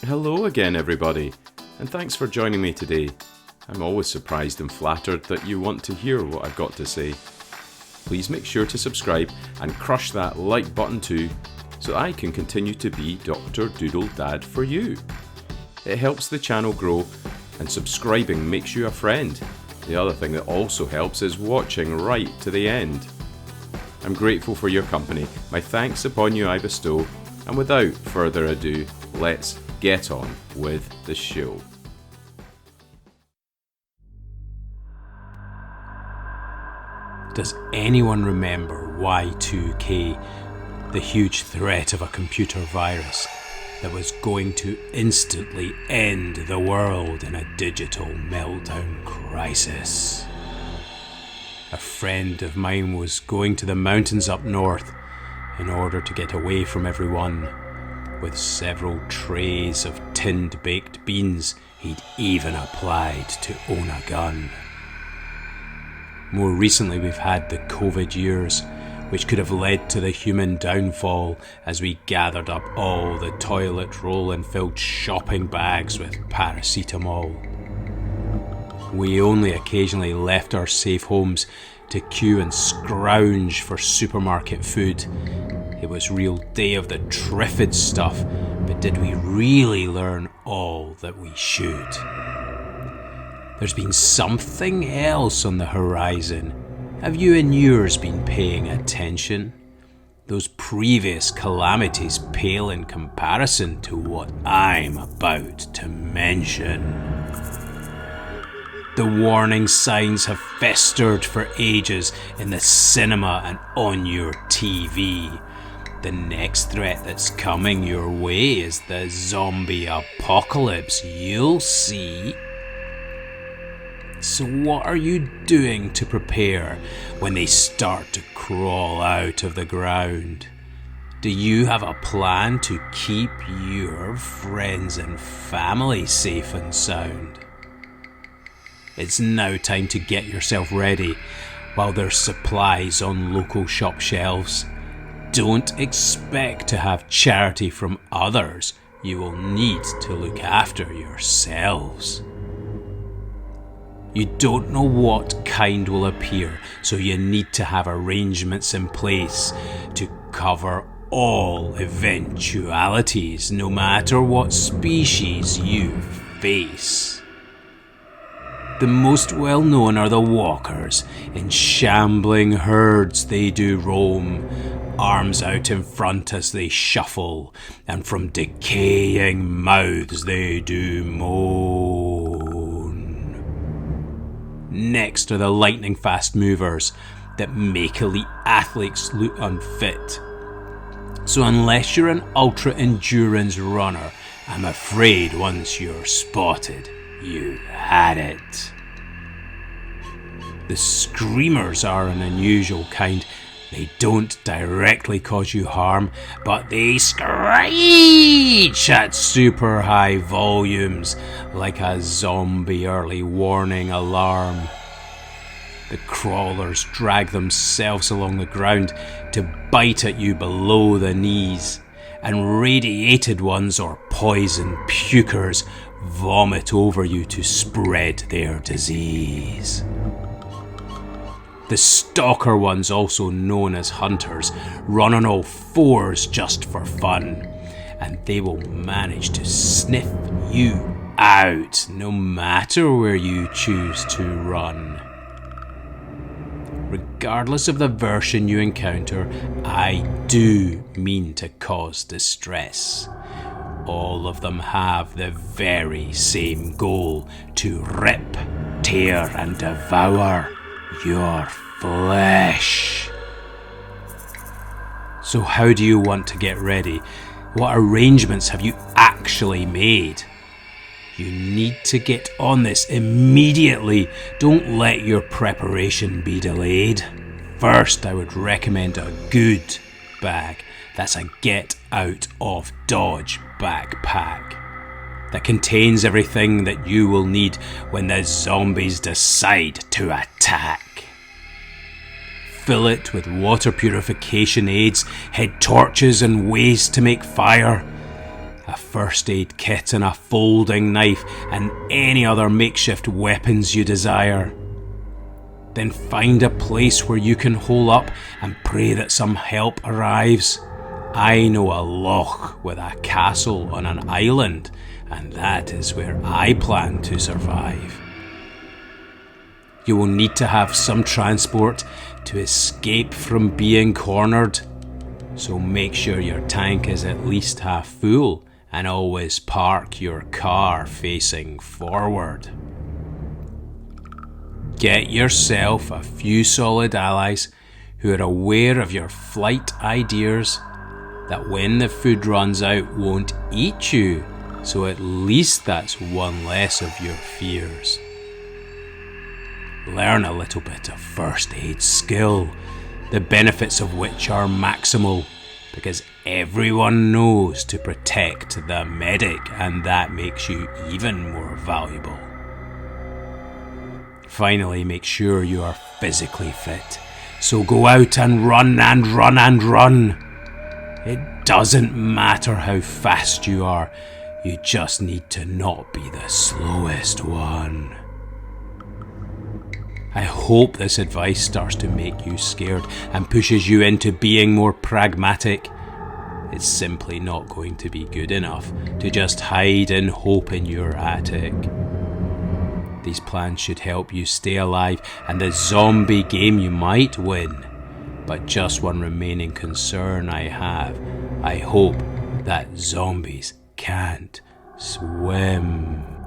Hello again, everybody, and thanks for joining me today. I'm always surprised and flattered that you want to hear what I've got to say. Please make sure to subscribe and crush that like button too, so I can continue to be Dr. Doodle Dad for you. It helps the channel grow, and subscribing makes you a friend. The other thing that also helps is watching right to the end. I'm grateful for your company, my thanks upon you I bestow, and without further ado, let's get on with the show. Does anyone remember Y2K, the huge threat of a computer virus that was going to instantly end the world in a digital meltdown crisis? A friend of mine was going to the mountains up north in order to get away from everyone. With several trays of tinned baked beans, he'd even applied to own a gun. More recently, we've had the COVID years, which could have led to the human downfall as we gathered up all the toilet roll and filled shopping bags with paracetamol. We only occasionally left our safe homes to queue and scrounge for supermarket food. It was real Day of the Triffid stuff, but did we really learn all that we should? There's been something else on the horizon. Have you and yours been paying attention? Those previous calamities pale in comparison to what I'm about to mention. The warning signs have festered for ages in the cinema and on your TV. The next threat that's coming your way is the zombie apocalypse, you'll see. So what are you doing to prepare when they start to crawl out of the ground? Do you have a plan to keep your friends and family safe and sound? It's now time to get yourself ready while there's supplies on local shop shelves. Don't expect to have charity from others. You will need to look after yourselves. You don't know what kind will appear, so you need to have arrangements in place to cover all eventualities, no matter what species you face. The most well-known are the walkers. In shambling herds they do roam, arms out in front as they shuffle, and from decaying mouths they do moan. Next are the lightning-fast movers that make elite athletes look unfit. So unless you're an ultra-endurance runner, I'm afraid once you're spotted, you had it. The screamers are an unusual kind. They don't directly cause you harm, but they screech at super high volumes like a zombie early warning alarm. The crawlers drag themselves along the ground to bite at you below the knees, and radiated ones or poison pukers vomit over you to spread their disease. The stalker ones, also known as hunters, run on all fours just for fun, and they will manage to sniff you out no matter where you choose to run. Regardless of the version you encounter, I do mean to cause distress. All of them have the very same goal: to rip, tear, and devour your flesh. So how do you want to get ready? What arrangements have you actually made? You need to get on this immediately. Don't let your preparation be delayed. First, I would recommend a good bag. That's a get out of Dodge backpack that contains everything that you will need when the zombies decide to attack. Fill it with water purification aids, head torches and ways to make fire. a first aid kit and a folding knife and any other makeshift weapons you desire. Then find a place where you can hole up and pray that some help arrives. I know a loch with a castle on an island, and that is where I plan to survive. You will need to have some transport to escape from being cornered, so make sure your tank is at least half full and always park your car facing forward. Get yourself a few solid allies who are aware of your flight ideas, that when the food runs out won't eat you, so at least that's one less of your fears. Learn a little bit of first aid skill, the benefits of which are maximal, because everyone knows to protect the medic, and that makes you even more valuable. Finally, make sure you are physically fit, so go out and run and run and run. It doesn't matter how fast you are, you just need to not be the slowest one. I hope this advice starts to make you scared and pushes you into being more pragmatic. It's simply not going to be good enough to just hide and hope in your attic. These plans should help you stay alive, and the zombie game you might win. But just one remaining concern I have. I hope that zombies can't swim.